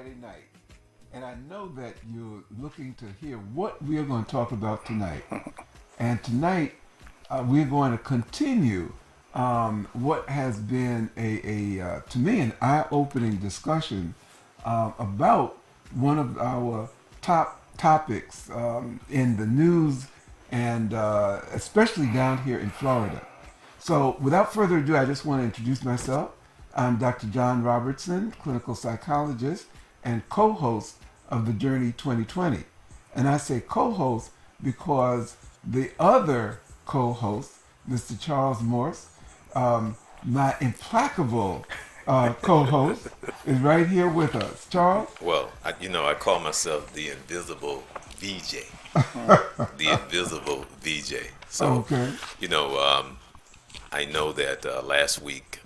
Friday night, and I know that you're looking to hear what we are going to talk about tonight. And tonight, we're going to continue what has been to me, an eye-opening discussion about one of our top topics in the news, and especially down here in Florida. So without further ado, I just want to introduce myself. I'm Dr. John Robertson, clinical psychologist and co-host of the Journey 2020. And I say co-host because the other co-host, Mr. Charles Morse, my implacable co-host, is right here with us. Charles? Well, I call myself the invisible VJ. The invisible VJ. So, Okay. I know that last week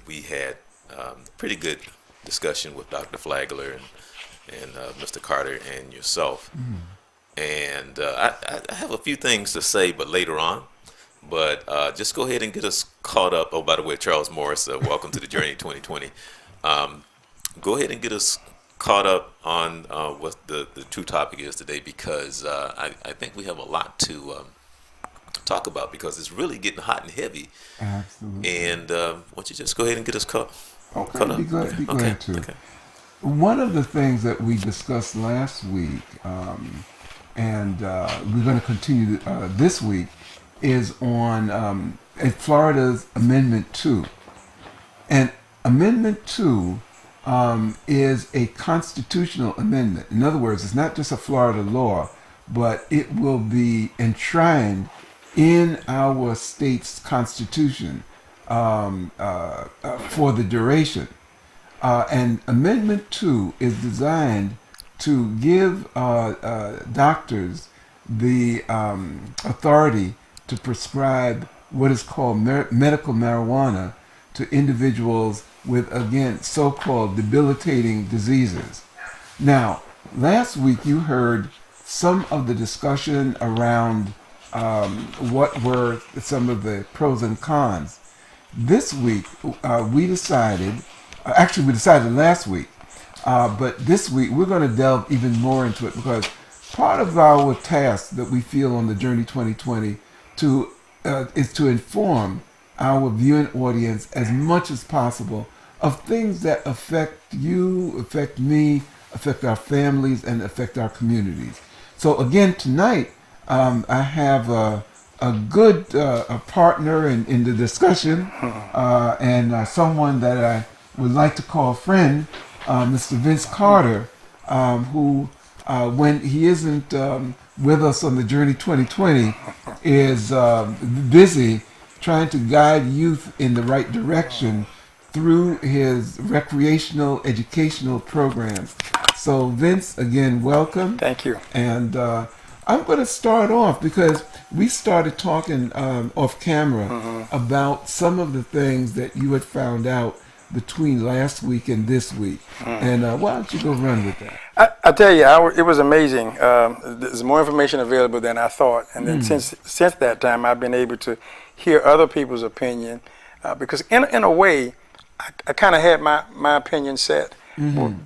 we had pretty good discussion with Dr. Flagler and Mr. Carter and yourself. And I have a few things to say, but later on. But just go ahead and get us caught up. Oh, by the way, Charles Morris, welcome to the Journey 2020. Go ahead and get us caught up on what the true topic is today, because I think we have a lot to talk about, because it's really getting hot and heavy. Absolutely. And why don't you just go ahead and get us caught Okay, up? be glad to. Okay. One of the things that we discussed last week, and we're going to continue this week, is on Florida's Amendment 2. And Amendment 2 is a constitutional amendment. In other words, it's not just a Florida law, but it will be enshrined in our state's constitution for the duration. And Amendment 2 is designed to give doctors the authority to prescribe what is called medical marijuana to individuals with, again, so-called debilitating diseases. Now, last week you heard some of the discussion around what were some of the pros and cons. This week we decided last week, but this week we're going to delve even more into it, because part of our task that we feel on the Journey 2020 is to inform our viewing audience as much as possible of things that affect you, affect me, affect our families, and affect our communities. So again, tonight, I have a good partner in the discussion, and someone that I would like to call a friend, Mr. Vince Carter, who, when he isn't with us on the Journey 2020, is busy trying to guide youth in the right direction through his recreational educational programs. So Vince, again, welcome. Thank you. And I'm going to start off because we started talking off camera about some of the things that you had found out between last week and this week. And why don't you go run with that? I tell you, it was amazing. There's more information available than I thought. And then since that time, I've been able to hear other people's opinion, because in a way, I kind of had my opinion set,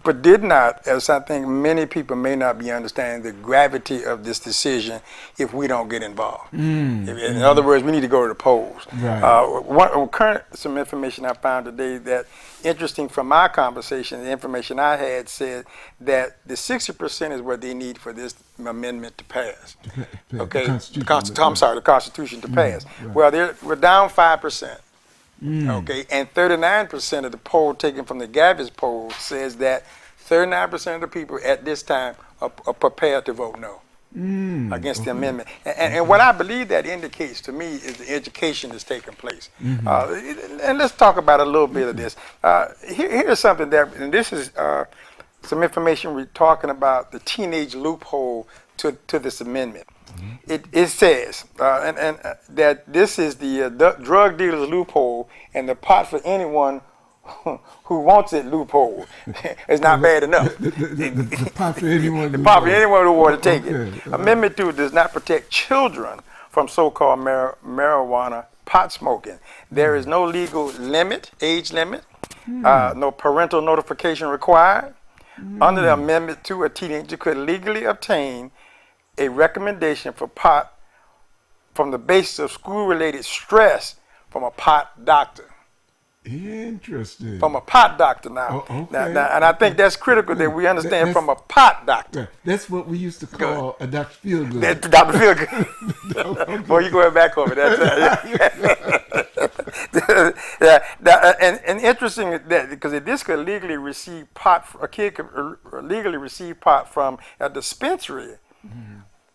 but did not, as I think many people may not be understanding the gravity of this decision if we don't get involved. In other words, we need to go to the polls. Right. Some information I found today that interesting from my conversation, the information I had said that the 60% is what they need for this amendment to pass. Okay, the Constitution to pass. Right. Well, we're down 5%. Okay, and 39% of the poll taken from the Gavis poll says that 39% of the people at this time are prepared to vote no against the amendment. And what I believe that indicates to me is the education that's taking place. And let's talk about a little bit of this. Here's something and this is some information we're talking about, the teenage loophole to this amendment. It says that this is the drug dealer's loophole, and the pot for anyone who wants it loophole. It's not bad enough. The pot for anyone. The pot for anyone who wants to take it. Amendment 2 does not protect children from so-called marijuana pot smoking. There is no legal limit, age limit, no parental notification required. Under the Amendment 2, a teenager could legally obtain a recommendation for pot from the basis of school-related stress from a pot doctor. Interesting. From a pot doctor now. Oh, okay. Now, and I think that's critical that we understand from a pot doctor. Right. That's what we used to call a Dr. Feelgood. That's Dr. Feelgood. Boy, you going back over that. And interesting that because this could legally receive pot, a kid could legally receive pot from a dispensary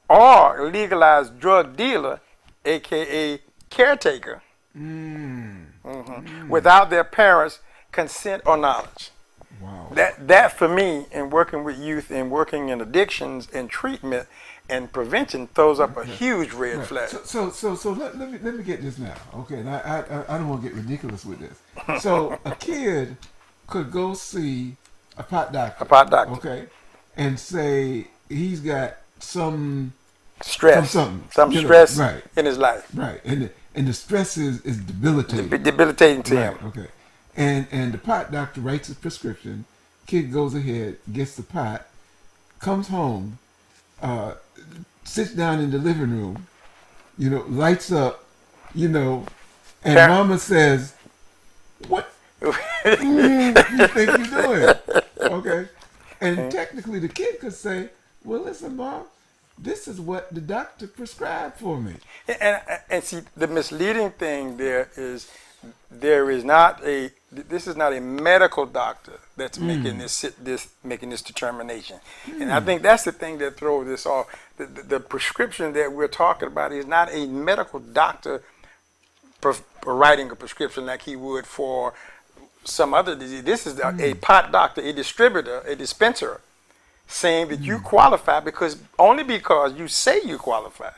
or a legalized drug dealer, aka caretaker, without their parents' consent or knowledge. Wow. That for me, in working with youth and working in addictions and treatment and prevention, throws up a huge red flag. So let me get this now. Okay, and I don't want to get ridiculous with this. So a kid could go see a pot doctor. A pot doctor. Okay, and say he's got some stress, some stress right, in his life. Right, and the stress is debilitating. Debilitating to right, him. Okay, and the pot doctor writes a prescription. Kid goes ahead, gets the pot, comes home, sits down in the living room, lights up, and mama says, "What you think you're doing?" Okay, and technically the kid could say, "Well, listen, mom, this is what the doctor prescribed for me." And see, the misleading thing there is this is not a medical doctor that's making this determination. And I think that's the thing that throws this off. The prescription that we're talking about is not a medical doctor writing a prescription like he would for some other disease. This is a pot doctor, a distributor, a dispenser, saying that you qualify only because you say you qualify.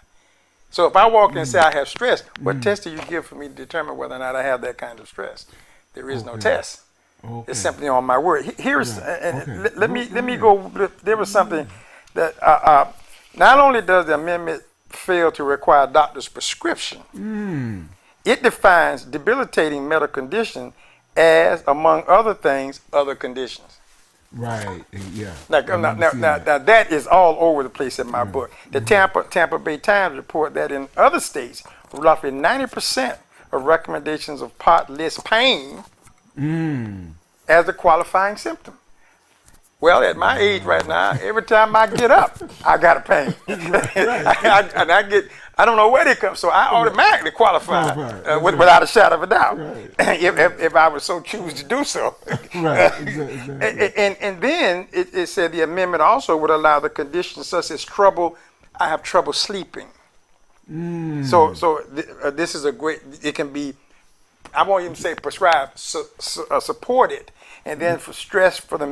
So if I walk in and say I have stress, what test do you give for me to determine whether or not I have that kind of stress? There is no test. Okay. It's simply on my word. Here's let me go. There was something that not only does the amendment fail to require a doctor's prescription, it defines debilitating medical condition as, among other things, other conditions. Right. Yeah. Now that is all over the place in my book. The Tampa Bay Times report that in other states, roughly 90% of recommendations of pot list pain as a qualifying symptom. Well, at my age right now, every time I get up, I got a pain. I don't know where they come, so I automatically qualify without a shadow of a doubt, if I would so choose to do so. Right, exactly. And then it said the amendment also would allow the conditions such as I have trouble sleeping. So this is a great, it can be, I won't even say prescribed, supported, and then for stress for the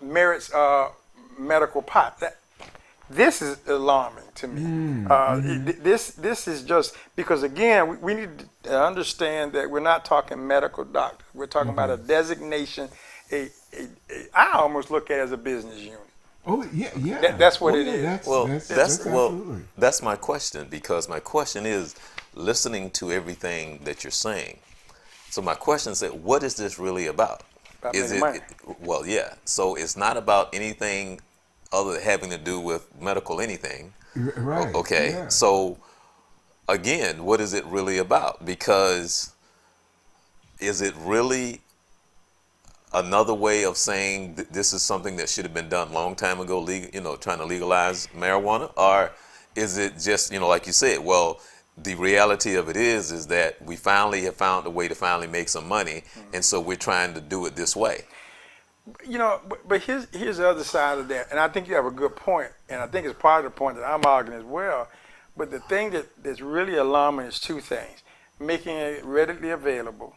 merits medical pot. This is alarming to me. This is just because, again, we need to understand that we're not talking medical doctor. We're talking about a designation. I almost look at it as a business unit. Oh yeah. That's what it is. That's my question, because my question is listening to everything that you're saying. So my question is that what is this really about? Is it money? Well, yeah. So it's not about anything other than having to do with medical anything. Right. Okay. Yeah. So again, what is it really about? Because is it really another way of saying that this is something that should have been done a long time ago, trying to legalize marijuana? Or is it just, like you said, well, the reality of it is that we finally have found a way to finally make some money, and so we're trying to do it this way. But here's the other side of that, and I think you have a good point, and I think it's part of the point that I'm arguing as well. But the thing that's really alarming is two things: making it readily available,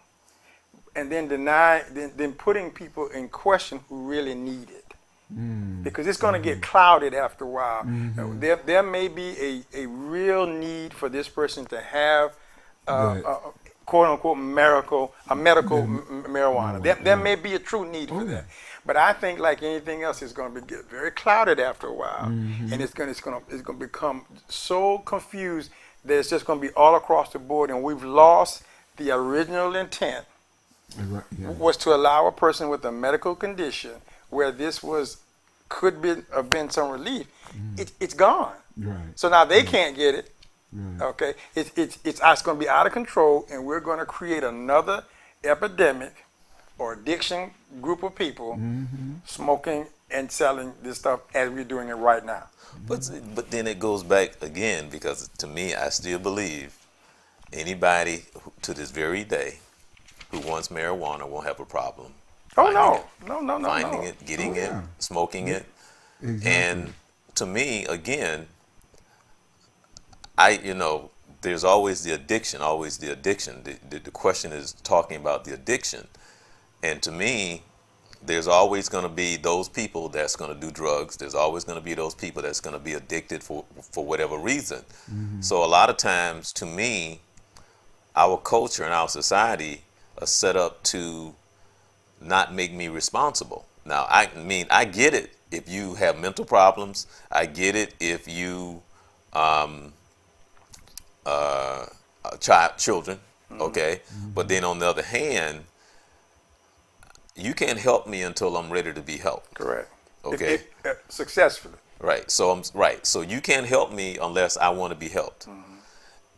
and then then putting people in question who really need it. Because it's going to get clouded after a while. There may be a real need for this person to have quote unquote medical marijuana. There may be a true need for that. But I think, like anything else, it's going to get very clouded after a while, and it's going to become so confused that it's just going to be all across the board, and we've lost the original intent was to allow a person with a medical condition where this could have been some relief, it's gone. Right. So now they can't get it. Right. Okay, it's going to be out of control, and we're going to create another epidemic or addiction group of people smoking and selling this stuff as we're doing it right now. But then it goes back again, because to me, I still believe anybody to this very day who wants marijuana won't have a problem. Oh finding no, finding it, getting it, smoking it. Exactly. And to me, again, there's always the addiction. The question is talking about the addiction. And to me, there's always going to be those people that's going to do drugs. There's always going to be those people that's going to be addicted for whatever reason. So a lot of times, to me, our culture and our society are set up to not make me responsible. Now, I mean, I get it if you have mental problems. I get it if you children, okay? But then on the other hand, you can't help me until I'm ready to be helped. Correct. Okay. Successfully. Right. So you can't help me unless I want to be helped.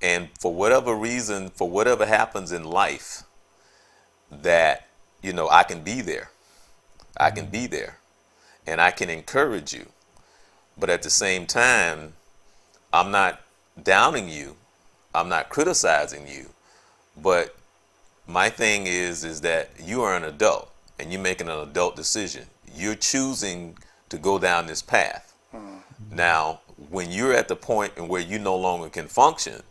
And for whatever reason, for whatever happens in life, that I can be there. I can be there, and I can encourage you. But at the same time, I'm not downing you. I'm not criticizing you. But my thing is that you are an adult, and you're making an adult decision. You're choosing to go down this path. Now, when you're at the point in where you no longer can function,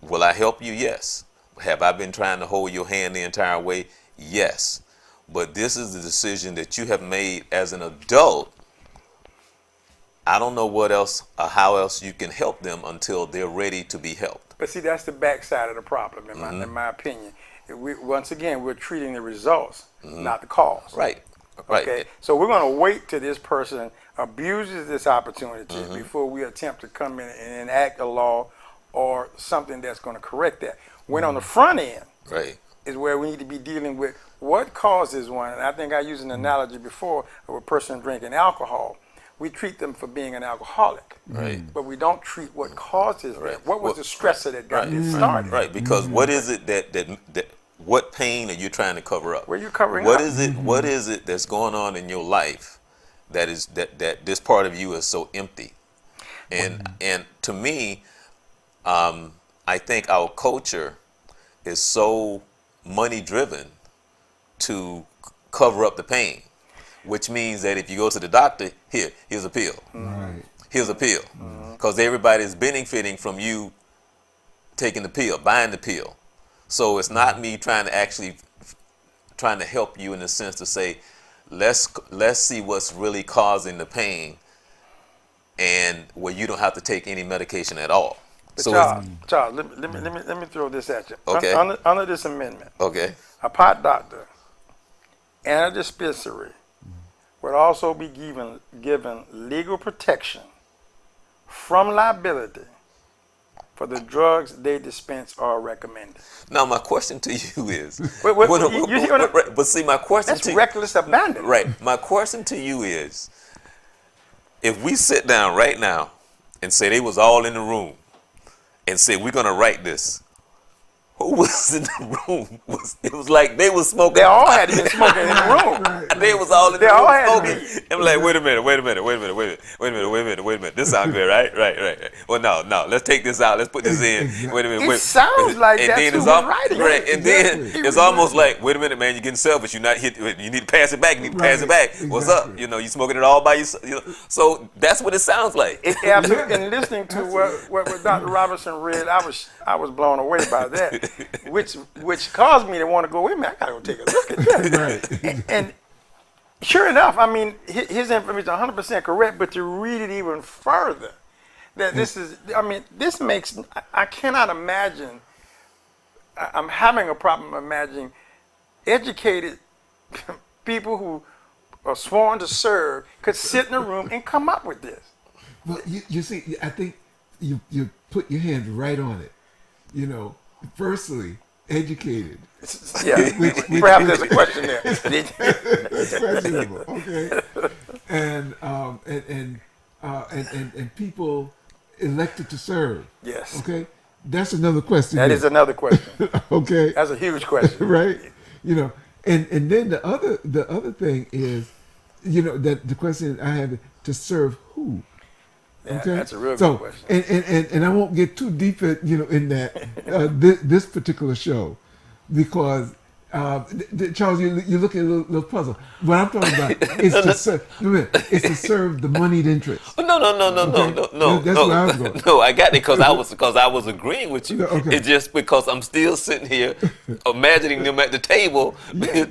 will I help you? Yes. Have I been trying to hold your hand the entire way? Yes. But this is the decision that you have made as an adult. I don't know what else or how else you can help them until they're ready to be helped. But see, that's the backside of the problem, in my opinion. Once again, we're treating the results, not the cause. Right. Okay. So we're going to wait till this person abuses this opportunity before we attempt to come in and enact a law or something that's going to correct that. When on the front end is where we need to be dealing with what causes one. And I think I used an analogy before of a person drinking alcohol. We treat them for being an alcoholic, but we don't treat what causes that. What was the stressor that got this started? Right, because what is it that what pain are you trying to cover up? Where you covering What up? is it? What is it that's going on in your life that is that this part of you is so empty? And to me, I think our culture is so money driven to cover up the pain, which means that if you go to the doctor, here's a pill. Here's a pill. Because everybody's benefiting from you taking the pill, buying the pill. So it's not me trying to help you in the sense to say, let's see what's really causing the pain, and where you don't have to take any medication at all. But So Charles, let me throw this at you. Okay. Under this amendment, okay, a pot doctor and a dispensary would also be given legal protection from liability for the drugs they dispense or recommended. now my question to you is, you see what but see, my question That's to reckless abandon. right, my question to you is, if we sit down right now and say they was all in the room and say we're gonna write this, who was in the room? It was like they was smoking. They all had to be smoking in the room. They was all in They the all room had to smoking. I'm like, wait a minute. This sounds good, right. Well, no. Let's take this out. Let's put this in. Exactly. Wait a minute. It sounds like and that's then who it's was writing it. right. And then Exactly. it's almost like, wait a minute, man. You're getting selfish. You're not hit. You need to pass it back. What's up? Exactly. You smoking it all by yourself. So that's what it sounds like. Absolutely. And listening to what Dr. Robinson read, I was blown away by that, which caused me to want to go, wait a minute, I gotta go take a look at that. Right. And sure enough, I mean, his information is 100% correct, but to read it even further, that this makes, I cannot imagine, I'm having a problem imagining educated people who are sworn to serve could sit in a room and come up with this. Well, you see, I think you put your hand right on it. Firstly, educated. Yeah, perhaps there's a question there. That's questionable. Okay. and people elected to serve. Yes. Okay, that's another question. That here. is another question. Okay, That's a huge question. right? You know, and then the other thing is, that the question I have, to serve who? Yeah, Okay, that's a real good so question. and I won't get too deep in that this particular show, because Charles, you look at a little puzzle. What I'm talking about is to serve. It's to serve the moneyed interest. No, no, no, no, no, Okay, no, no, that's where I was no, going. no. I got it because I was agreeing with you. Okay. It's just because I'm still sitting here, imagining them at the table,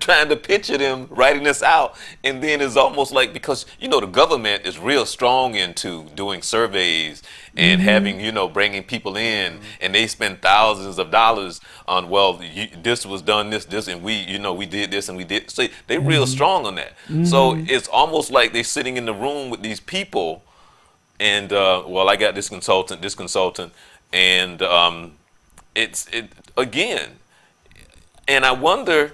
trying to picture them writing this out, and then it's almost like, because the government is real strong into doing surveys and having bringing people in, and they spend thousands of dollars on, well, this was done, this, and we did this and we did. So they real strong on that. So it's almost like they're sitting in the room with these people, and well, I got this consultant, and it's again, and I wonder,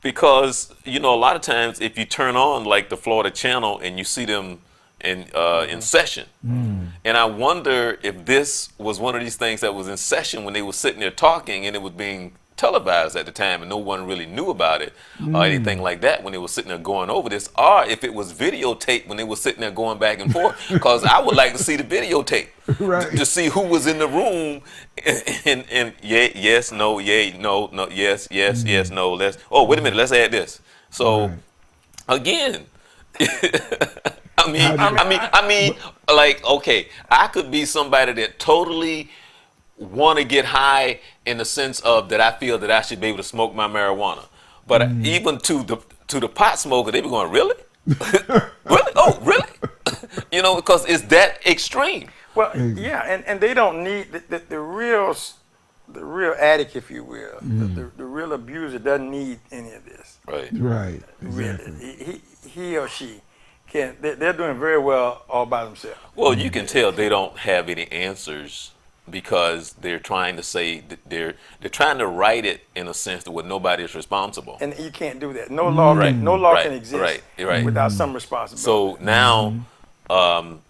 because a lot of times if you turn on like the Florida channel and you see them in session, and I wonder if this was one of these things that was in session when they were sitting there talking, and it was being televised at the time and no one really knew about it or anything like that when they were sitting there going over this, or if it was videotaped when they were sitting there going back and forth, because I would like to see the videotape Right. to see who was in the room, and yeah, yes, no, yeah, no, no, yes, yes, yes, no, let's, oh, wait a minute, let's add this. So Right. again, I mean, like, okay, I could be somebody that totally want to get high in the sense of that I feel that I should be able to smoke my marijuana, but even to the pot smoker, they be going, really, really, oh, really, because it's that extreme. Well, yeah, and they don't need the real addict, if you will, the real abuser doesn't need any of this. Right. Right. Really, Exactly. he or she can. They're doing very well all by themselves. Well, you can tell they don't have any answers, because they're trying to say that they're trying to write it in a sense that where nobody is responsible. And you can't do that. No law, no law Right, can exist right. without some responsibility. So now,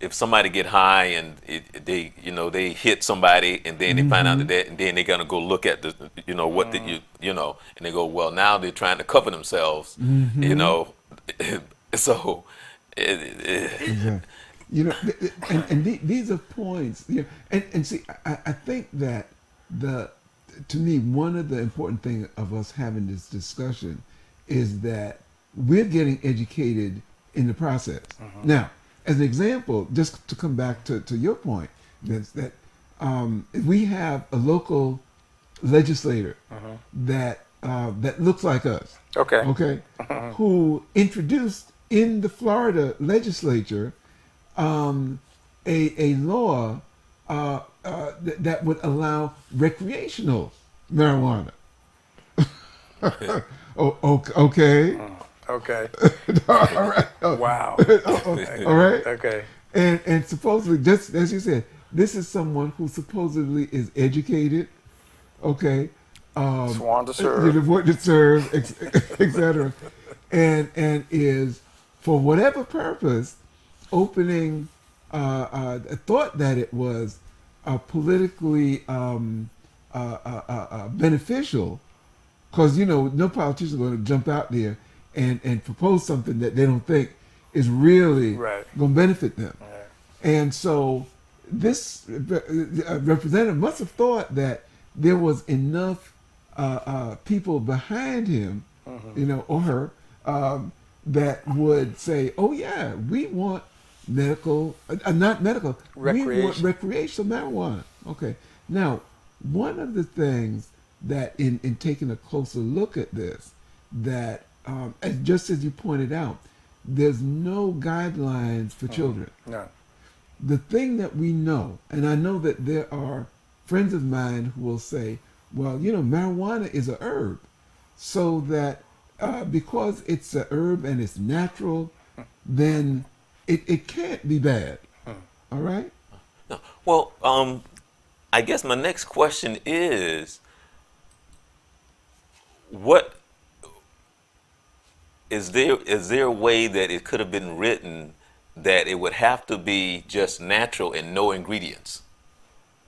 if somebody get high and they hit somebody, and then they find out that, and then they're gonna go look at the what and they go, well, now they're trying to cover themselves, so Exactly. These are points. And see, I think that to me, one of the important things of us having this discussion is that we're getting educated in the process. Now, as an example, just to come back to your point, Vince, that if we have a local legislator that looks like us, okay. who introduced in the Florida legislature a law that would allow recreational marijuana. Okay. Okay. All right. Wow. All right. Okay. And supposedly, just as you said, this is someone who supposedly is educated. Okay. Sworn to serve. What to serve, etc. And is, for whatever purpose, opening thought that it was politically beneficial, because no politician is going to jump out there and propose something that they don't think is really Right. going to benefit them. Right. And so this representative must have thought that there was enough people behind him, or her, that would say, "Oh yeah, we want medical, not medical, we want recreational marijuana." Okay. Now, one of the things that in taking a closer look at this, that just as you pointed out, there's no guidelines for children. No. The thing that we know, and I know that there are friends of mine who will say, well, marijuana is a herb, so that because it's a herb and it's natural, then it can't be bad. All right? No. Well, I guess my next question is, what is there a way that it could have been written that it would have to be just natural and no ingredients.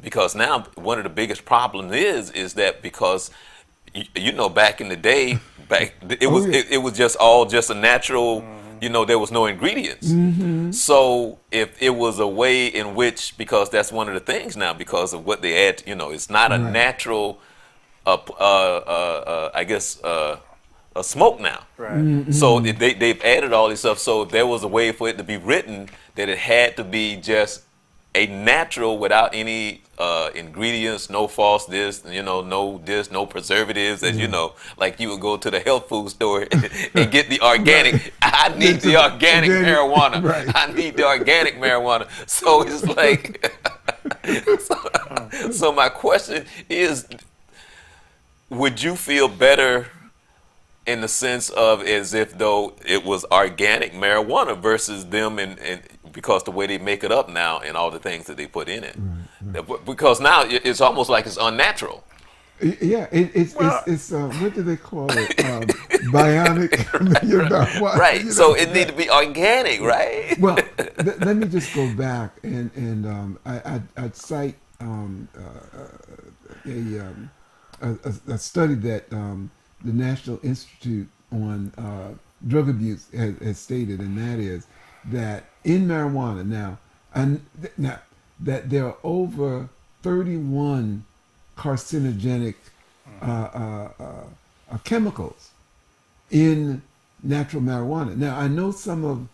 Because now one of the biggest problems is that because back in the day, Oh yeah. it was just all just a natural, there was no ingredients. So if it was a way in which, because that's one of the things now, because of what they add, it's not a Right. natural, I guess, a smoke now. Right. So they've added all this stuff. So there was a way for it to be written that it had to be just a natural without any ingredients, no false this, no preservatives, as you know, like you would go to the health food store and get the organic. Right. I need the organic marijuana. Right. I need the organic marijuana. So it's like, so my question is, would you feel better in the sense of as if though it was organic marijuana versus them and because the way they make it up now and all the things that they put in it, because now it's almost like it's unnatural. Yeah, it's what do they call it? Bionic. Right, you so know, it need to be organic, right? Well, let me just go back and I'd cite a study that the National Institute on Drug Abuse has stated, and that is that in marijuana now that there are over 31 carcinogenic chemicals in natural marijuana. Now, I know some of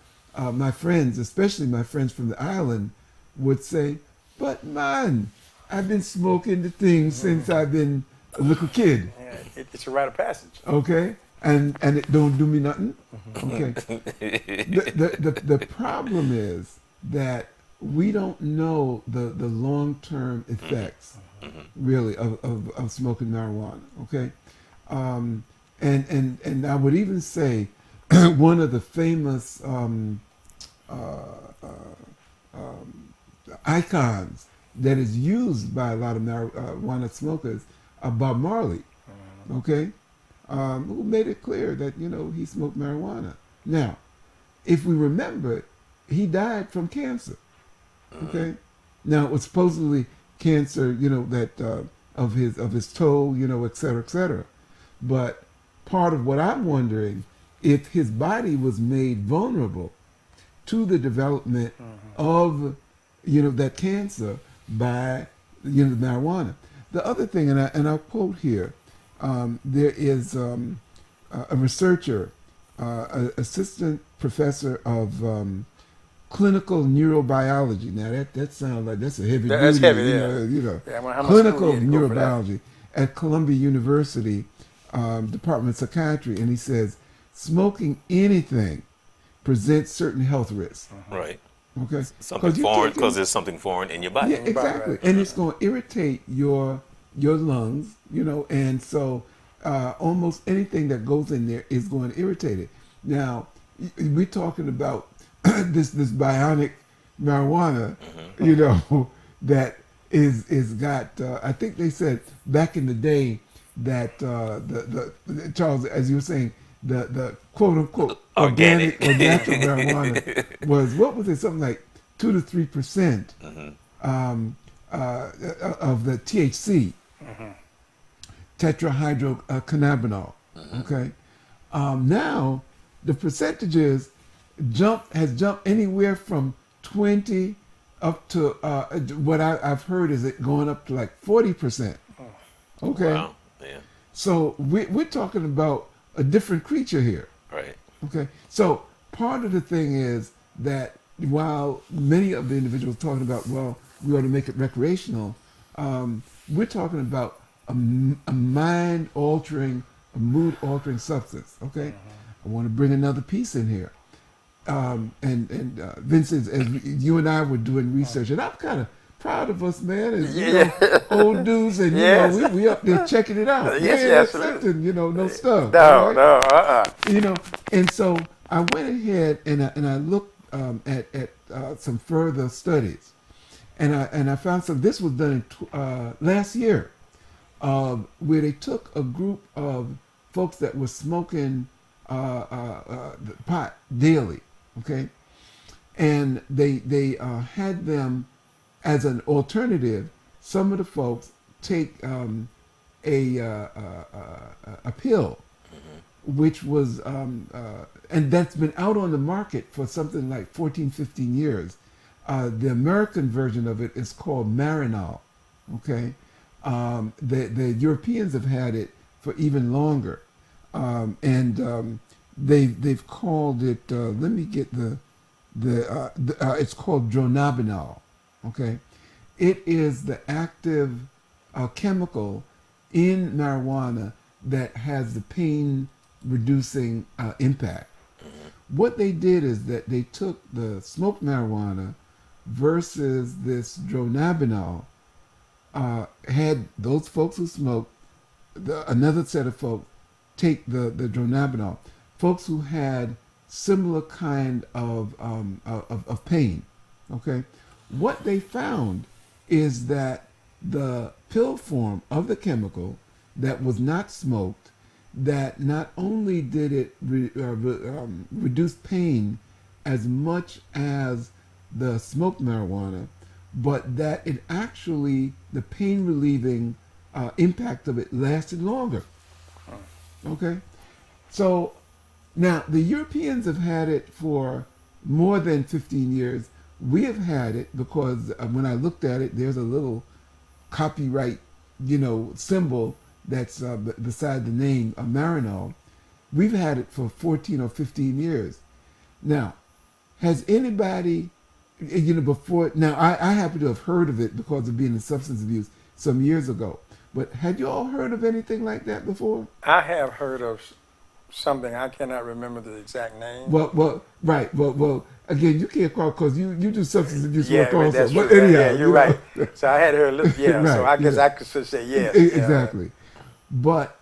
my friends, especially my friends from the island, would say, but man, I've been smoking the thing since I've been a little kid. Yeah, it's a rite of passage. Okay? And it don't do me nothing. Okay. The problem is that we don't know the long-term effects really of smoking marijuana. Okay. And I would even say one of the famous icons that is used by a lot of marijuana smokers are Bob Marley, okay, who made it clear that he smoked marijuana. Now, if we remember, he died from cancer. Okay, now it was supposedly cancer, that of his toe, et cetera, et cetera. But part of what I'm wondering, if his body was made vulnerable to the development of that cancer by the marijuana. The other thing, and I'll quote here, there is a researcher, assistant professor of clinical neurobiology. Now that sounds like that's a heavy That's duty, heavy, yeah. Yeah, I wonder how much clinical school he had to go for that. neurobiology at Columbia University Department of Psychiatry, and he says smoking anything presents certain health risks. Right. Okay, Something foreign, because there's something foreign in your body. yeah, exactly, and it's going to irritate your lungs, and so almost anything that goes in there is going to irritate it. Now, we're talking about this bionic marijuana, that is got. I think they said back in the day that the Charles, as you were saying, the quote unquote organic or natural marijuana was, what was it, something like 2 to 3% of the THC, tetrahydrocannabinol. Okay, now the percentages has jumped anywhere from 20 up to what I've heard is it going up to like 40%. Okay, Wow. Yeah. so we're talking about a different creature here. Right. Okay, so part of the thing is that while many of the individuals talking about, well, we ought to make it recreational, we're talking about a mind-altering, a mood-altering substance. Okay, I want to bring another piece in here, and Vincent, as you and I were doing research, and I'm kind of proud of us, man, as old dudes, and Yes. we up there checking it out. Yes, We ain't absolutely. accepting, no stuff. No, all right? no, And so I went ahead and I looked at some further studies, and I found some. This was done in last year, where they took a group of folks that were smoking pot daily, okay, and they had them as an alternative. Some of the folks take a pill, which was and that's been out on the market for something like 14, 15 years. The American version of it is called Marinol. Okay, the Europeans have had it for even longer, and they've called it. Let me get it's called dronabinol. Okay, it is the active chemical in marijuana that has the pain reducing impact. What they did is that they took the smoked marijuana versus this dronabinol, had those folks who smoked, another set of folks take the dronabinol, folks who had similar kind of pain. Okay, what they found is that the pill form of the chemical that was not smoked, that not only did it reduce pain as much as the smoked marijuana, but that it actually, the pain relieving impact of it lasted longer. Okay? So now the Europeans have had it for more than 15 years. We have had it because when I looked at it, there's a little copyright, symbol that's beside the name of Marinol. We've had it for 14 or 15 years. Now, has anybody, before, now I happen to have heard of it because of being in substance abuse some years ago, but had you all heard of anything like that before? I have heard of something. I cannot remember the exact name. Well, right. Well, again, you can't call because you do substance abuse work Yeah, also. that's But true. anyhow, Yeah, you're right. So I had heard, yeah. Right, So I guess yeah. I could say yes. Exactly. But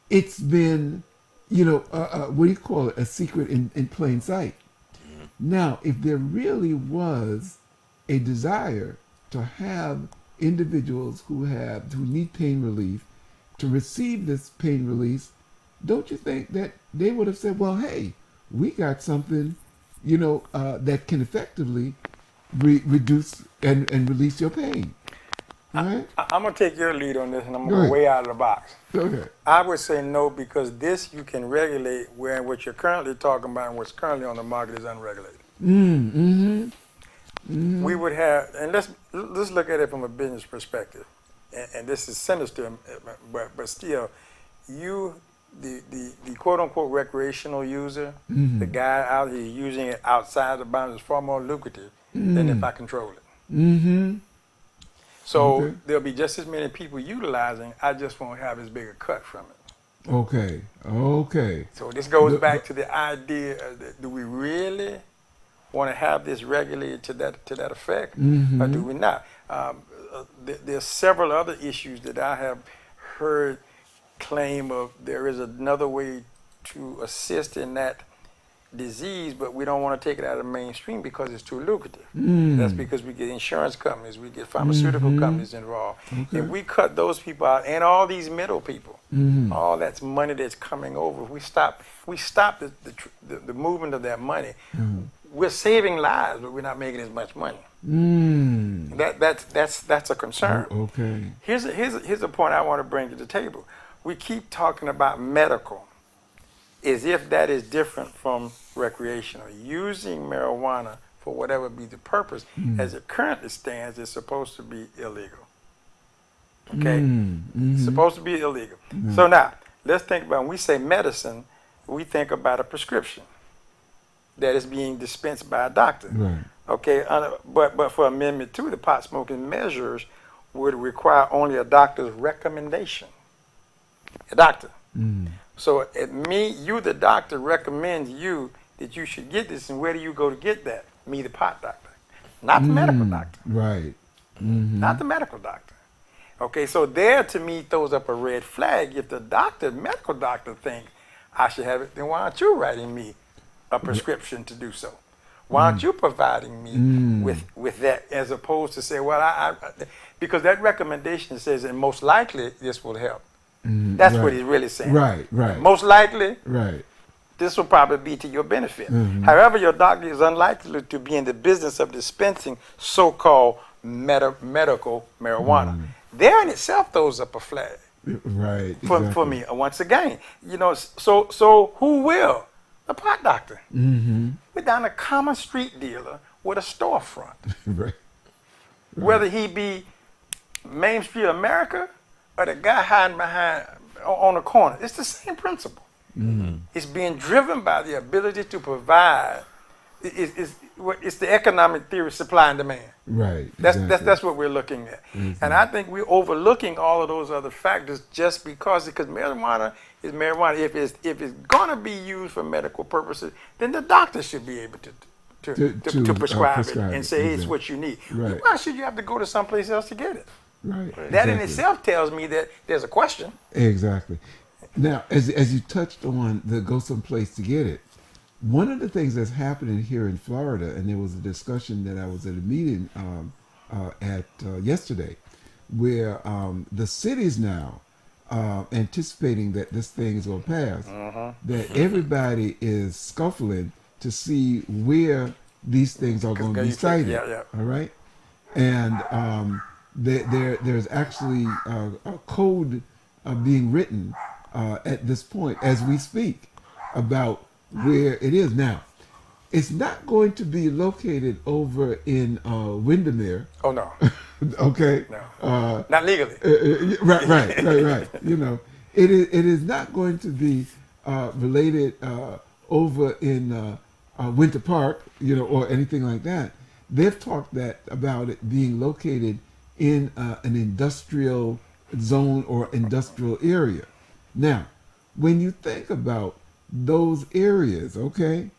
it's been, what do you call it? A secret in plain sight. Now, if there really was a desire to have individuals who need pain relief to receive this pain release, don't you think that they would have said, well, hey, we got something, that can effectively reduce and release your pain. All right? I'm going to take your lead on this, and I'm Go going to ahead. go way out of the box. Okay. I would say no, because this you can regulate, where what you're currently talking about and what's currently on the market is unregulated. Mm-hmm. We would have, and let's look at it from a business perspective, and this is sinister, but still, the quote unquote recreational user, the guy out here using it outside the boundaries, is far more lucrative than if I control it. Mm-hmm. So Okay. there'll be just as many people utilizing. I just won't have as big a cut from it. Okay. So this goes But- back to the idea: do we really want to have this regulated to that effect, or do we not? There's several other issues that I have heard claim of. There is another way to assist in that disease, but we don't want to take it out of the mainstream because it's too lucrative. That's because we get insurance companies, we get pharmaceutical companies involved. Okay. If we cut those people out and all these middle people, all that's money that's coming over, if we stop the movement of that money, we're saving lives, but we're not making as much money. That's a concern. Okay. Here's a point I want to bring to the table. We keep talking about medical as if that is different from recreational. Using marijuana for whatever be the purpose, as it currently stands, is supposed to be illegal. Okay? It's supposed to be illegal. So now, let's think about, when we say medicine, we think about a prescription that is being dispensed by a doctor. Right. Okay, but for Amendment 2, the pot smoking measures would require only a doctor's recommendation. A doctor. So you, the doctor, recommends you that you should get this, and where do you go to get that? Me, the pot doctor. Not the medical doctor. Right. Not the medical doctor. Okay, so there to me throws up a red flag. If the medical doctor thinks I should have it, then why aren't you writing me a prescription to do so? Why aren't you providing me with that, as opposed to say, well, I because that recommendation says, and most likely this will help. That's what he's really saying. Right. Most likely, Right. this will probably be to your benefit. However, your doctor is unlikely to be in the business of dispensing so-called medical marijuana. There in itself throws up a flag Right. for Exactly. me. Once again, so who will? The pot doctor. We're down a common street dealer with a storefront. Right. Whether he be Main Street America or the guy hiding behind on the corner, it's the same principle. It's being driven by the ability to provide. It's the economic theory, supply and demand. Right. That's what we're looking at. And I think we're overlooking all of those other factors just because marijuana is marijuana. If it's going to be used for medical purposes, then the doctor should be able to prescribe it and say, hey, it's what you need. Right. Why should you have to go to someplace else to get it? Right. That in Exactly. itself tells me that there's a question. Exactly. Now, as you touched on the go someplace to get it, one of the things that's happening here in Florida, and there was a discussion that I was at a meeting at yesterday, where the cities now anticipating that this thing is going to pass, that everybody is scuffling to see where these things are going to be cited. Yeah. All right, and there's actually a code being written at this point as we speak about where it is now. It's not going to be located over in Windermere. Oh, no. Okay. No. Not legally. Right. You know, it is not going to be related over in Winter Park, you know, or anything like that. They've talked about it being located in an industrial zone or industrial area. Now, when you think about those areas, okay,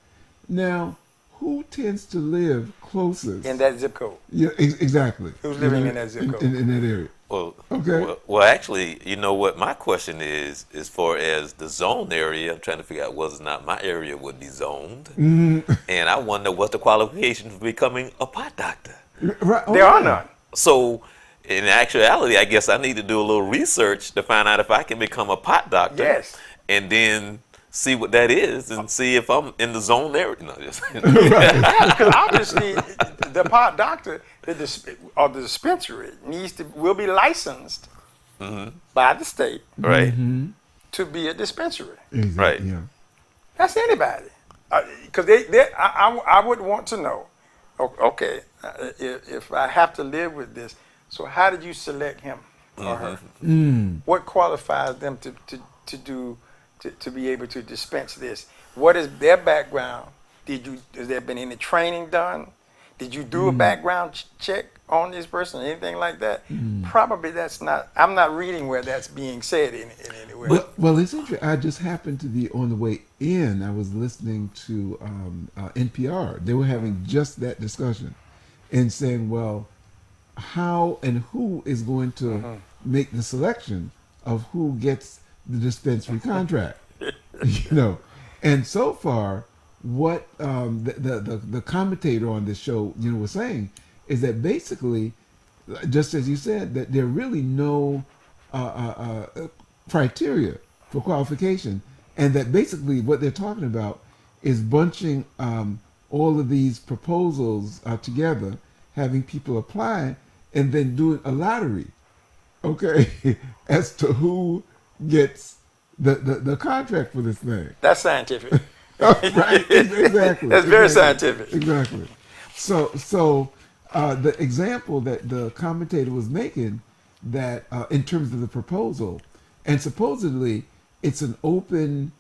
now who tends to live closest In that zip code. Yeah, exactly. Who's living in that zip code? In that area. Well, Okay. well, actually, you know what? My question is, as far as the zone area, I'm trying to figure out whether or not my area would be zoned, and I wonder what the qualifications for becoming a pot doctor. Right. There are none. So, in actuality, I guess I need to do a little research to find out if I can become a pot doctor. Yes. And then see what that is and see if I'm in the zone area. No, just Because obviously, the pot doctor or the dispensary will be licensed by the state right. to be a dispensary. Exactly. Right. Yeah. That's anybody. Because I would want to know, okay, if I have to live with this, so how did you select him or her? What qualifies them to be able to dispense this? What is their background? Has there been any training done? Did you do a background check on this person, anything like that? Probably that's not. I'm not reading where that's being said in anywhere. Well, it's interesting. I just happened to be on the way in. I was listening to NPR. They were having just that discussion and saying, well, how and who is going to make the selection of who gets the dispensary contract? You know, and so far, what the commentator on this show, you know, was saying is that basically, just as you said, that there are really no criteria for qualification, and that basically what they're talking about is bunching all of these proposals together, having people apply, and then doing a lottery, okay, as to who gets the contract for this thing. That's scientific. Right, exactly. That's very scientific. Exactly. So the example that the commentator was making, that in terms of the proposal, and supposedly it's an open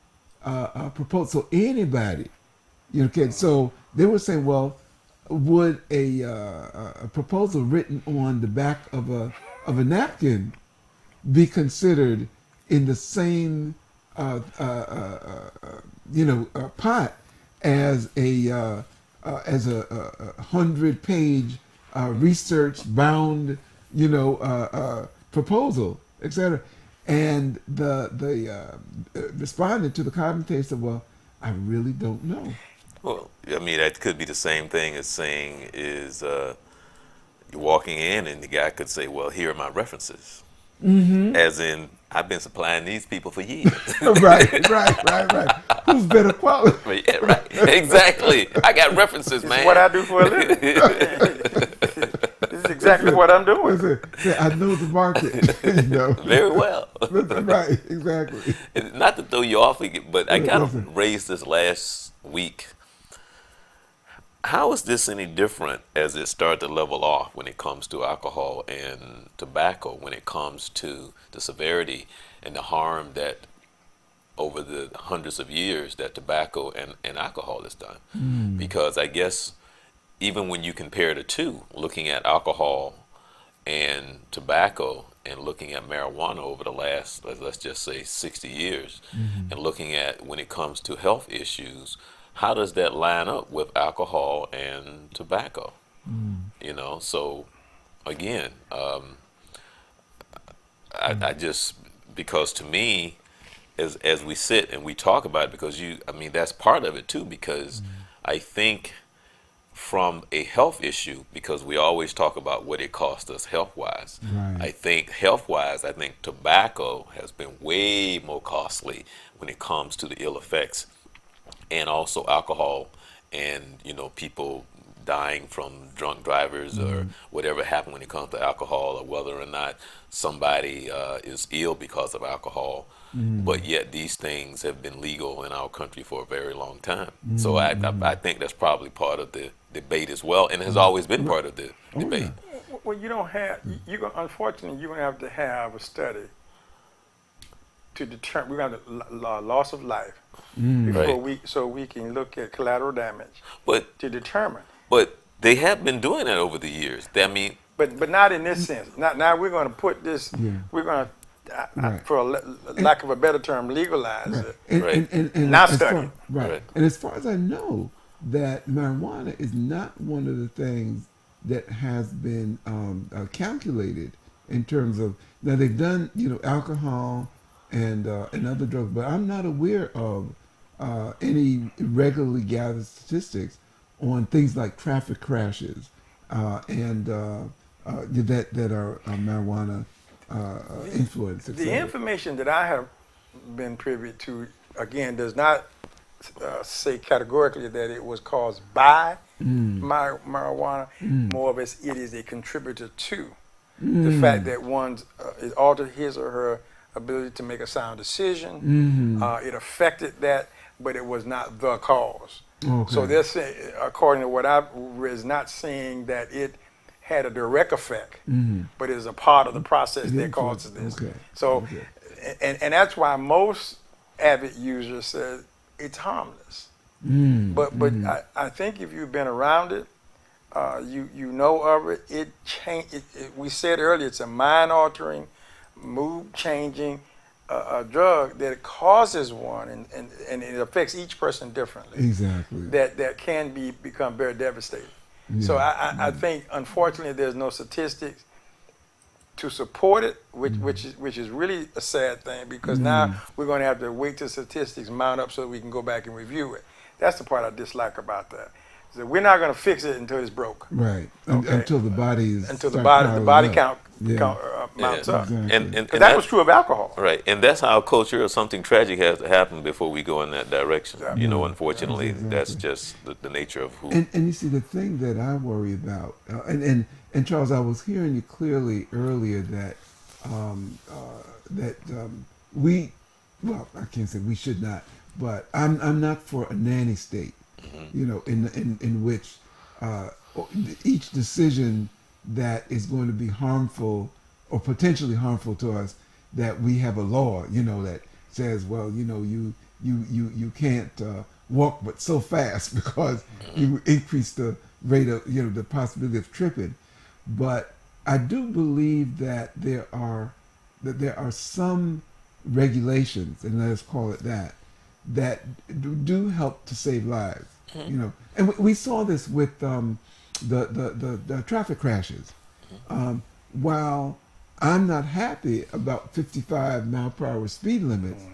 proposal, so anybody, you know, can. So they were saying, well, would a proposal written on the back of a napkin be considered in the same pot as a 100-page research bound proposal, etc. And the respondent to the commentator said, well, I really don't know. Well, I mean, that could be the same thing as saying is you're walking in and the guy could say, well, here are my references. As in, I've been supplying these people for years. Right. Who's better quality? Yeah, right. Exactly. I got references, This man. is what I do for a living. This is exactly what I'm doing. Listen, I know the market. You know. Very well. Listen, right, exactly. And not to throw you off, but I kind Listen. of raised this last week. How is this any different as it started to level off when it comes to alcohol and tobacco, when it comes to the severity and the harm that over the hundreds of years that tobacco and alcohol has done? Because I guess even when you compare the two, looking at alcohol and tobacco and looking at marijuana over the last, let's just say 60 years, and looking at when it comes to health issues, how does that line up with alcohol and tobacco? You know, so again, I just, because to me, as we sit and we talk about it, because I mean, that's part of it too, because I think from a health issue, because we always talk about what it costs us health-wise. Right. I think health-wise, I think tobacco has been way more costly when it comes to the ill effects, and also alcohol, and people dying from drunk drivers or whatever happened when it comes to alcohol, or whether or not somebody is ill because of alcohol. But yet these things have been legal in our country for a very long time. So I think that's probably part of the debate as well, and has always been part of the debate. Well, you don't have. Unfortunately, you're gonna have to have a study to determine. We're gonna have the loss of life before Right. we can look at collateral damage But to determine. they have been doing that over the years. I mean, But not in this sense. Now we're going to put this. Yeah. We're going to, Right. for lack of a better term, legalize it. Right. And Not as study. right. Right. And as far as I know, that marijuana is not one of the things that has been calculated in terms of, now they've done alcohol and other drugs, but I'm not aware of any regularly gathered statistics on things like traffic crashes and that are marijuana influenced. The information that I have been privy to, again, does not say categorically that it was caused by marijuana. More of it is a contributor to the fact that one it altered his or her ability to make a sound decision. It affected that, but it was not the cause. Okay. So they're saying, according to what I've read, is not saying that it had a direct effect, but it is a part of the process that causes this. Okay. So, and that's why most avid users say it's harmless. But I think if you've been around it, you know of it. We said earlier, it's a mind-altering, mood-changing drug that causes one, and it affects each person differently. Exactly. That can become very devastating. Yeah. So I think, unfortunately, there's no statistics to support it, which is really a sad thing, because now we're going to have to wait till statistics mount up so that we can go back and review it. That's the part I dislike about that. So we're not going to fix it until it's broke. Right. Okay. Until the body is Until the body count mounts up. Exactly. and That was true of alcohol. Right, and that's our culture. Or something tragic has to happen before we go in that direction. Yeah. Unfortunately, Exactly. that's just the nature of who. And you see, the thing that I worry about, and Charles, I was hearing you clearly earlier that we, well, I can't say we should not, but I'm not for a nanny state. In which each decision that is going to be harmful or potentially harmful to us, that we have a law, that says, well, you can't walk but so fast because you increase the rate of, the possibility of tripping. But I do believe that there are some regulations, and let's call it that do help to save lives. And we saw this with the traffic crashes. While I'm not happy about 55 mile per hour speed limits,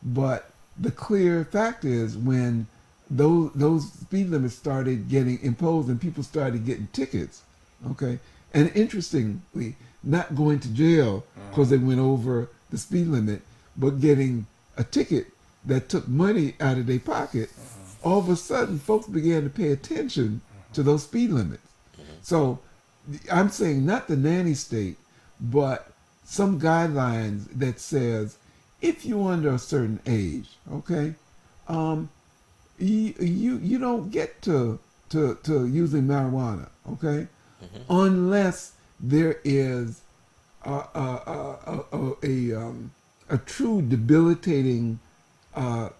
but the clear fact is when those speed limits started getting imposed and people started getting tickets, okay, and interestingly, not going to jail because they went over the speed limit, but getting a ticket that took money out of their pocket, all of a sudden folks began to pay attention to those speed limits. So I'm saying not the nanny state, but some guidelines that says if you're under a certain age, okay, you don't get to using marijuana, okay, unless there is a true debilitating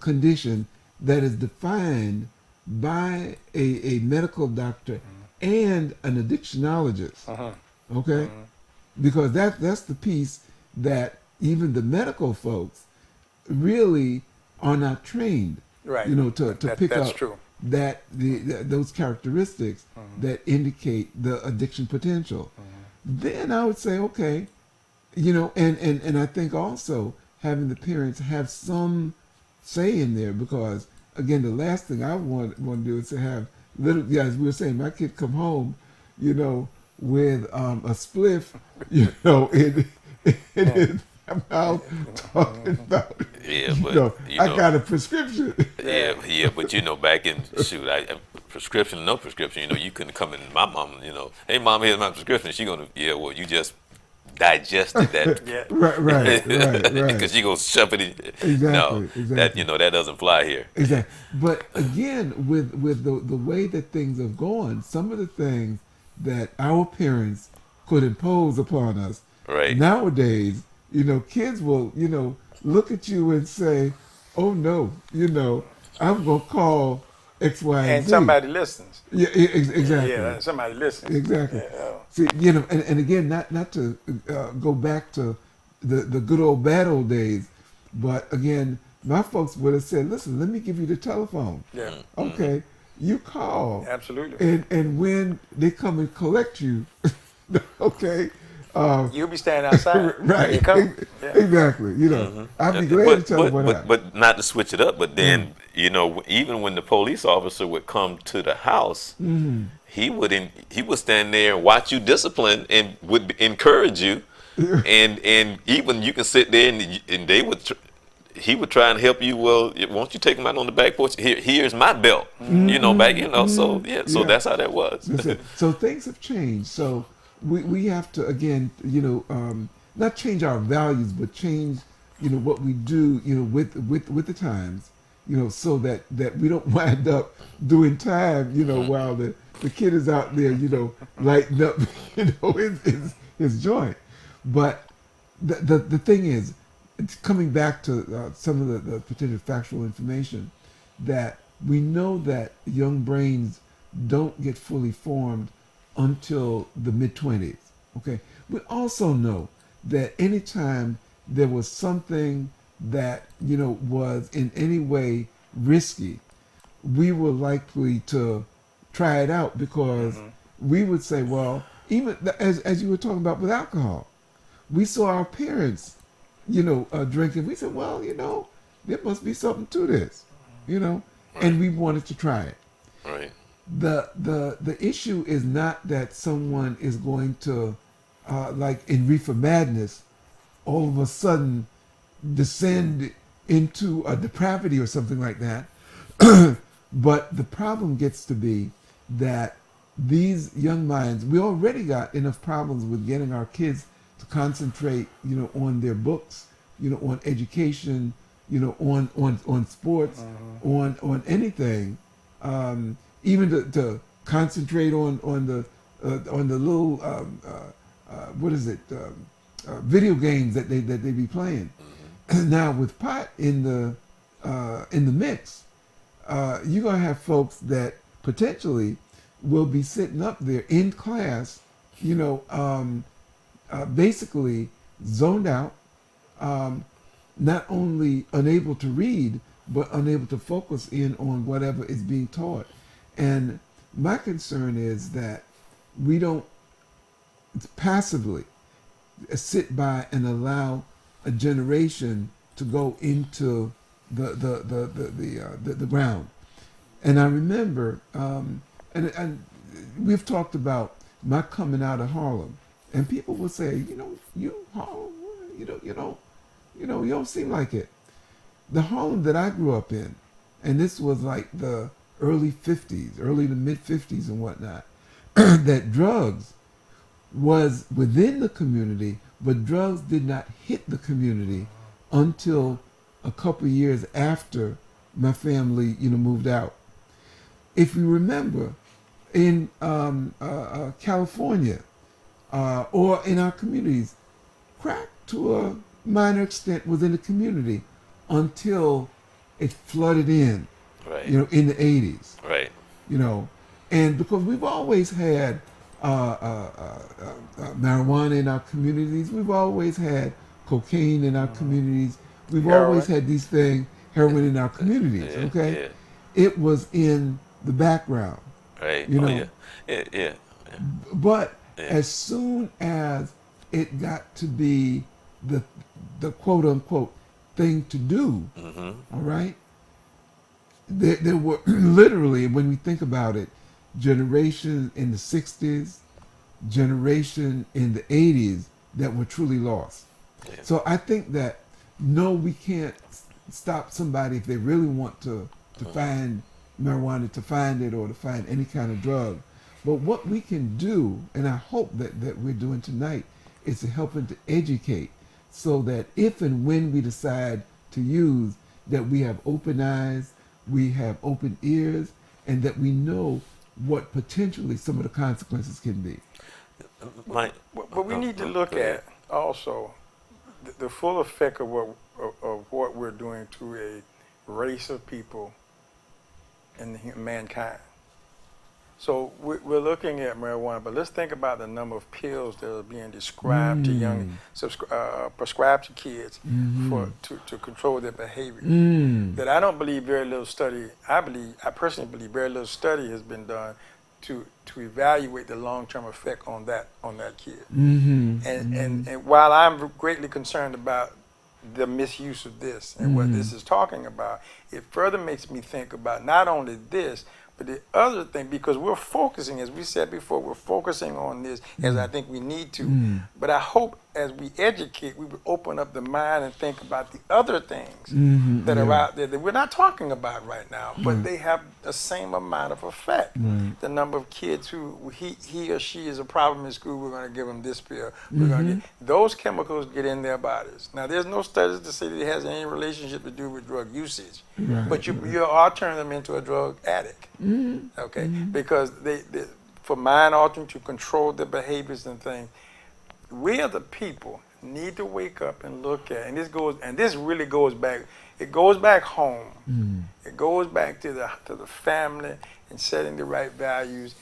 condition that is defined by a medical doctor and an addictionologist, okay, because that's the piece that even the medical folks really are not trained, Right. to pick That's up true. that those characteristics that indicate the addiction potential. Then I would say, okay, and I think also having the parents have some say in there, because again, the last thing I want to do is to have little guys. We were saying my kid come home, with a spliff, in his mouth, talking about, Yeah, but I got a prescription. yeah, but back in prescription, no prescription, you couldn't come in. My mom, hey mom, here's my prescription. She gonna, yeah, well, you just digested that. Yeah. Right. Because you gonna shove it in. No, Exactly. that doesn't fly here. Exactly. But again, with the way that things have gone, some of the things that our parents could impose upon us Right. nowadays, kids will, look at you and say, "Oh no, I'm gonna call X, Y, And Z." somebody listens. Yeah, exactly. Yeah, somebody listens. Exactly. Yeah. See, and again, not to go back to the good old bad old days, but again, my folks would have said, "Listen, let me give you the telephone. Yeah. Okay, you call, Absolutely. and when they come and collect you, okay." You'll be standing outside. Right. When you come. Yeah. Exactly. I'd be glad to tell them what happened. But not to switch it up. But then even when the police officer would come to the house, he would stand there and watch you discipline and would encourage you, and even you can sit there and they would. He would try and help you. Well, won't you take him out on the back porch? Here's my belt. Back. So yeah. So that's how that was. So things have changed. So we have to again, not change our values, but change, what we do, with the times, so that we don't wind up doing time, while the kid is out there, lighting up, his joint. But the thing is, it's coming back to some of the potential factual information, that we know that young brains don't get fully formed until the mid-20s. Okay. We also know that anytime there was something that was in any way risky, we were likely to try it out, because we would say, well, even as you were talking about with alcohol, we saw our parents drinking. We said, well, there must be something to this, and we wanted to try it. Right. The issue is not that someone is going to, like in Reefer Madness, all of a sudden descend into a depravity or something like that. But the problem gets to be that these young minds, we already got enough problems with getting our kids to concentrate, on their books, on education, on sports, on anything, even to concentrate on the little what is it, video games that they be playing. Now with pot in the mix, you're gonna have folks that potentially will be sitting up there in class, basically zoned out, not only unable to read, but unable to focus in on whatever is being taught. And my concern is that we don't passively sit by and allow a generation to go into the ground. And I remember, and we've talked about my coming out of Harlem, and people will say, you Harlem, You know, you don't seem like it. The home that I grew up in, and this was like the early 50s, early to mid 50s and whatnot, that drugs was within the community, but drugs did not hit the community until a couple of years after my family, moved out. If you remember, in California or in our communities, crack to a minor extent was in the community until it flooded in, Right. in the 80s, Right. you know, and because we've always had marijuana in our communities, we've always had cocaine in our communities, we've always Heroin. had these things, heroin in our communities, Yeah. okay? Yeah. It was in the background, Right. you Oh know. yeah. Yeah. Yeah. But Yeah. as soon as it got to be the quote unquote thing to do, Mm-hmm. all right, there were literally, when we think about it, generations in the 60s, generation in the 80s that were truly lost. Yeah. So I think that no, we can't stop somebody if they really want to find marijuana, to find it, or to find any kind of drug. But what we can do, and I hope that we're doing tonight, is to help them to educate so that if and when we decide to use, that we have open eyes, we have open ears, and that we know what potentially some of the consequences can be. But we need to look Go ahead. at also the full effect of what we're doing to a race of people in mankind. So we're looking at marijuana, but let's think about the number of pills that are being described to young, prescribed to kids to control their behavior. That I don't believe very little study. I personally believe very little study has been done to evaluate the long-term effect on that kid. And while I'm greatly concerned about the misuse of this and what this is talking about, it further makes me think about not only this, but the other thing, because we're focusing, as we said before, we're focusing on this as I think we need to. But I hope as we educate, we would open up the mind and think about the other things that are out there that we're not talking about right now, but they have the same amount of effect. The number of kids who he or she is a problem in school, we're going to give them this pill. We're going to get those chemicals get in their bodies. Now, there's no studies to say that it has any relationship to do with drug usage, but you are turning them into a drug addict. Okay, because they for mind altering to control their behaviors and things. We are the people need to wake up and look at, and this really goes back. It goes back home. It goes back to the family and setting the right values,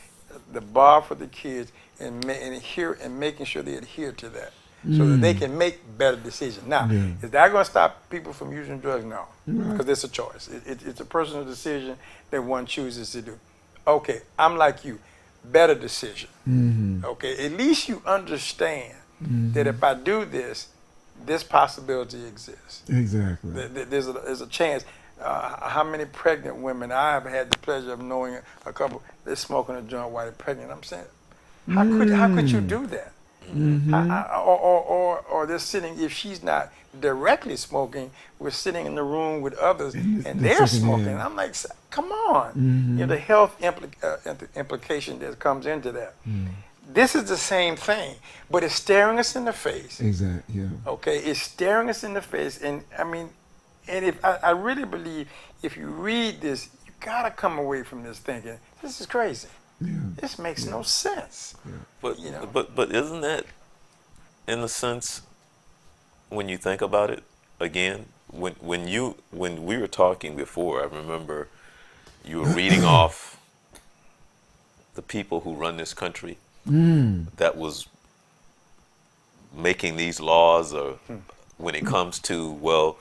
the bar for the kids, and making sure they adhere to that, so that they can make better decisions. Now, is that going to stop people from using drugs? No, because it's a choice. It's a personal decision that one chooses to do. Okay, I'm like you. Better decision. Okay, at least you understand that if I do this, this possibility exists. Exactly. There's a chance. How many pregnant women I have had the pleasure of knowing a couple they're smoking a joint while they're pregnant. I'm saying, how could you do that? Or they're sitting, if she's not directly smoking, we're sitting in the room with others and they're smoking. And I'm like, come on. The health implication that comes into that. This is the same thing, but it's staring us in the face. Exactly. Yeah. Okay, it's staring us in the face. And I mean, and if I really believe if you read this, you gotta come away from this thinking, this is crazy. Yeah. This makes no sense. But but isn't that, in a sense, when you think about it, again, when we were talking before, I remember you were reading off the people who run this country that was making these laws, or when it comes to, well,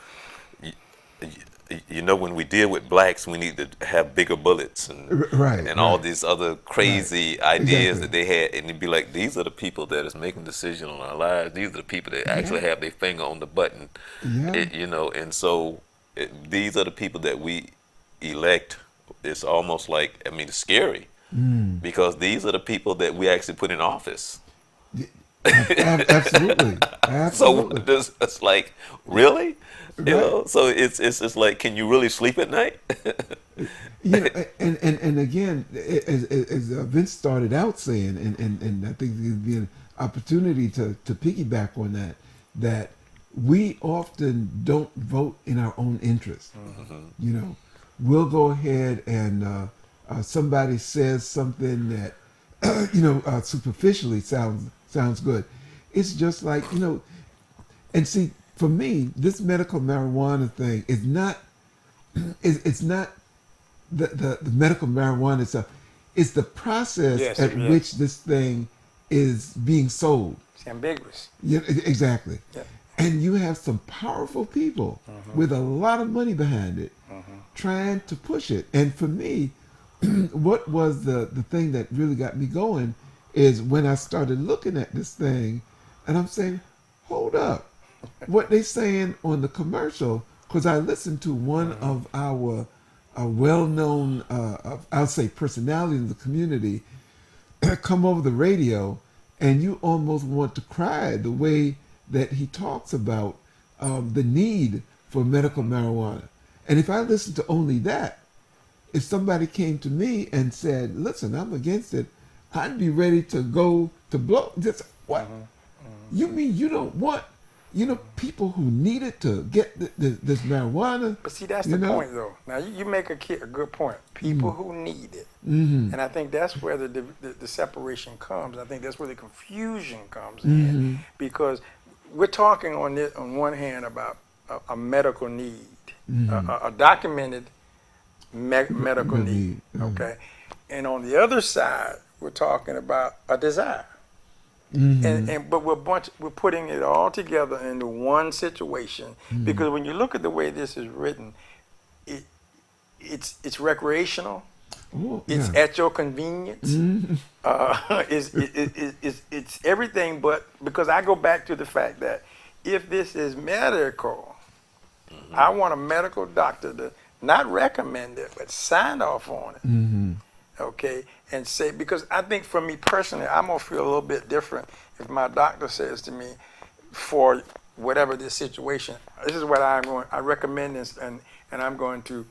when we deal with blacks, we need to have bigger bullets and all these other crazy ideas that they had, and it'd be like, these are the people that is making decisions on our lives. These are the people that actually have their finger on the button, and so these are the people that we elect. It's almost like, it's scary because these are the people that we actually put in office. Absolutely, So absolutely. this, it's like, really? Right. So it's just like, can you really sleep at night? And again, as Vince started out saying, and I think there'd be an opportunity to piggyback on that, that we often don't vote in our own interest. You know, we'll go ahead and somebody says something that superficially sounds good. It's just like, and see, for me, this medical marijuana thing is not it's not the medical marijuana itself. It's the process Yes, at yes. which this thing is being sold. It's ambiguous. Yeah, exactly. Yeah. And you have some powerful people with a lot of money behind it trying to push it. And for me, what was the thing that really got me going is when I started looking at this thing and I'm saying, hold up, what they saying on the commercial, because I listened to one of our well-known, I'll say personalities in the community come over the radio, and you almost want to cry the way that he talks about the need for medical marijuana. And if I listened to only that, if somebody came to me and said, "Listen, I'm against it," I'd be ready to go to blow. Just what? You mean you don't want, people who need it to get this marijuana? But see, that's You the know? point, though. Now, you make a good point. People who need it. Mm-hmm. And I think that's where the separation comes. I think that's where the confusion comes in. Because we're talking on one hand about a medical need, a documented medical need, okay? And on the other side, we're talking about a desire. But we're putting it all together into one situation because when you look at the way this is written, it's recreational. Oh, It's yeah. at your convenience. It's everything but, because I go back to the fact that if this is medical, I want a medical doctor to not recommend it but sign off on it. Okay, and say, because I think for me personally, I'm gonna feel a little bit different if my doctor says to me, for whatever this situation, this is what I recommend this, and I'm going to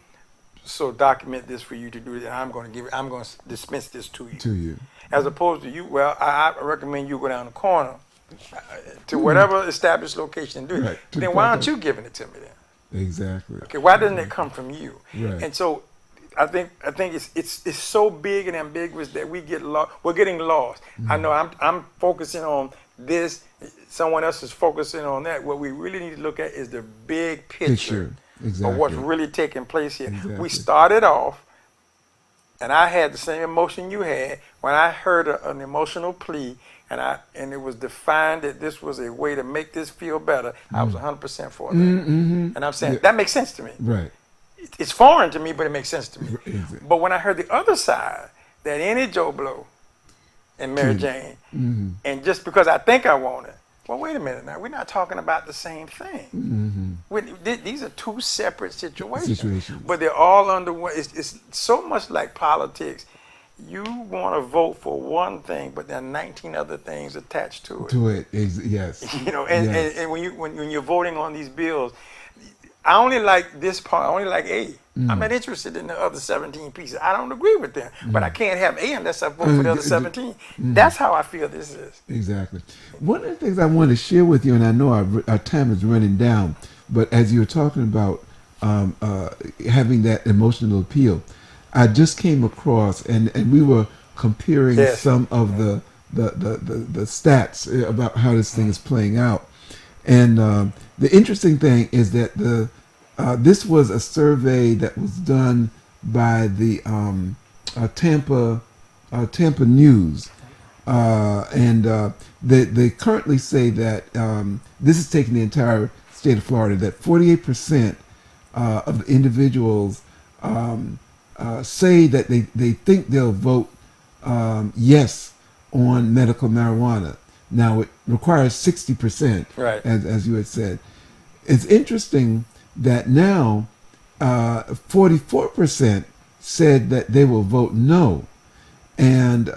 so document this for you to do it, and I'm going to dismiss this to you. To you. As opposed to you, well, I recommend you go down the corner to whatever established location and do it. Right, to Then the why proper- aren't you giving it to me then? Exactly. Okay, why doesn't it come from you? Right. And so I think it's so big and ambiguous that we get lost. We're getting lost. I know I'm focusing on this. Someone else is focusing on that. What we really need to look at is the big picture Exactly. of what's really taking place here. Exactly. We started off, and I had the same emotion you had when I heard an emotional plea, and it was defined that this was a way to make this feel better. I was 100% for that. And I'm saying that makes sense to me. Right. It's foreign to me, but it makes sense to me. Exactly. But when I heard the other side, that any Joe Blow and Mary Jane, and just because I think I want it, well, wait a minute now, we're not talking about the same thing. These are two separate situations. But they're all under one. It's so much like politics. You want to vote for one thing, but there are 19 other things attached to it. Yes. And when you're voting on these bills, I only like this part. I only like A. I'm not interested in the other 17 pieces. I don't agree with them. But I can't have A unless I vote for the other 17. That's how I feel this is. Exactly. One of the things I want to share with you, and I know our time is running down, but as you were talking about having that emotional appeal, I just came across, and we were comparing some of the stats about how this thing is playing out. And the interesting thing is that this was a survey that was done by the Tampa News, and they currently say that this is taking the entire state of Florida, that 48% of the individuals say that they think they'll vote yes on medical marijuana. Now it requires 60%, Right. as you had said. It's interesting that now 44% said that they will vote no. And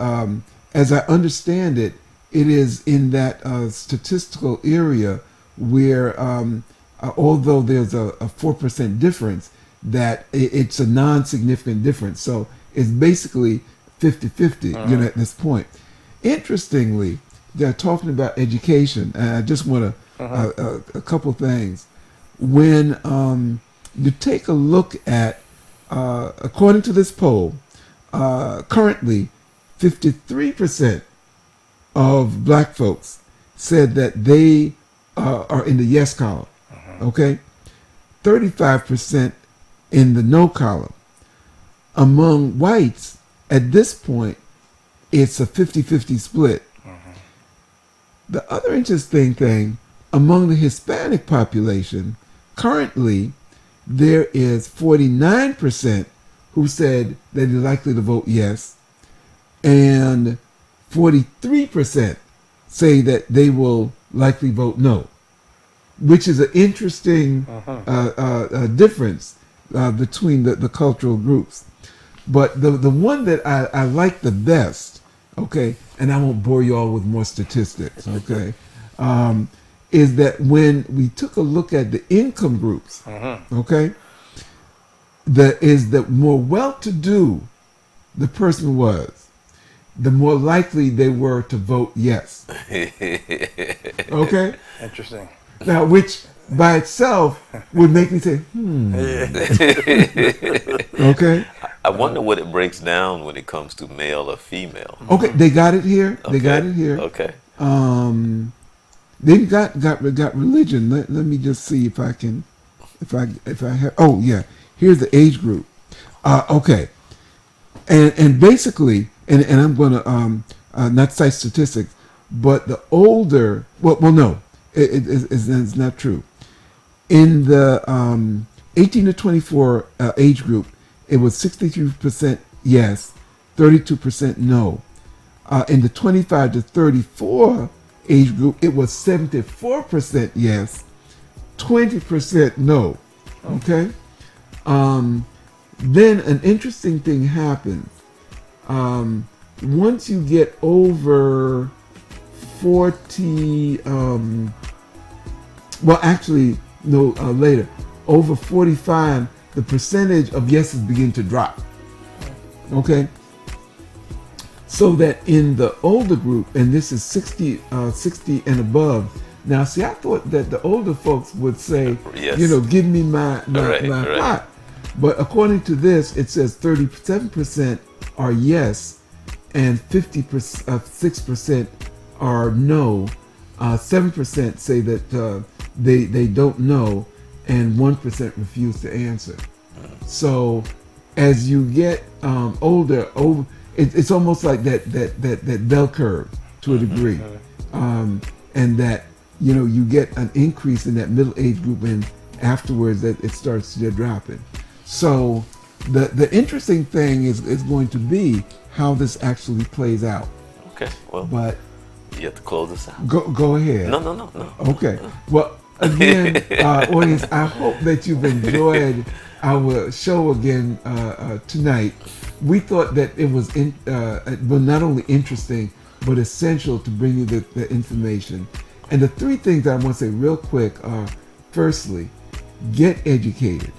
as I understand it, it is in that statistical area where, although there's a 4% difference, that it's a non-significant difference. So it's basically 50-50, you know, at this point. Interestingly, they're talking about education, and I just want a couple things. When you take a look at, according to this poll, currently 53% of black folks said that they are in the yes column, okay? 35% in the no column. Among whites, at this point, it's a 50-50 split. The other interesting thing, among the Hispanic population, currently there is 49% who said that they're likely to vote yes, and 43% say that they will likely vote no, which is an interesting difference between the cultural groups. But the one that I like the best, okay, and I won't bore you all with more statistics, okay, is that when we took a look at the income groups, okay, the more well-to-do the person was, the more likely they were to vote yes. Okay? Interesting. Now, which by itself would make me say, okay? I wonder what it breaks down when it comes to male or female. Okay, they got it here. They got it here. Okay. They got religion. Let me just see if I can, if I have. Oh yeah, here's the age group. Okay, and basically, and I'm going to not cite statistics, but the older, well no, it's not true. In the 18 to 24 age group, it was 63% yes, 32% no. In the 25 to 34 age group, it was 74% yes, 20% no. Okay? Then an interesting thing happens. Once you get over 40, later, over 45, the percentage of yeses begin to drop. Okay? So that in the older group, and this is 60 and above. Now, see, I thought that the older folks would say, yes, give me my plot. But according to this, it says 37% are yes, and 6% are no. 7% say that they don't know, and 1% refuse to answer. So, as you get older, it's almost like that bell curve to a degree, and that you get an increase in that middle age group, and afterwards that it starts to dropping. So the interesting thing is going to be how this actually plays out. Okay, well, but you have to close this out. Go ahead. No. Okay. Well, again, audience, I hope that you've enjoyed our show again tonight. We thought that it was not only interesting but essential to bring you the information. And the three things I want to say real quick are: firstly, get educated.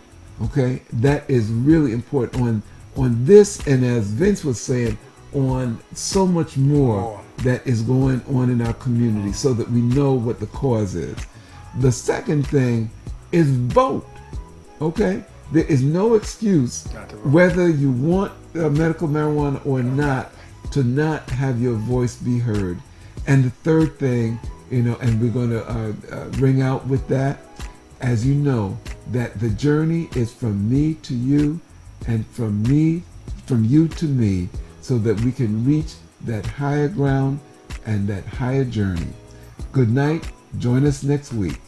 Okay, that is really important on this, and as Vince was saying, on so much more that is going on in our community, so that we know what the cause is. The second thing is vote. Okay, there is no excuse, whether you want medical marijuana or not, to not have your voice be heard. And the third thing, and we're going to ring out with that, as you know, that the journey is from me to you, and from you to me, so that we can reach that higher ground and that higher journey. Good night. Join us next week.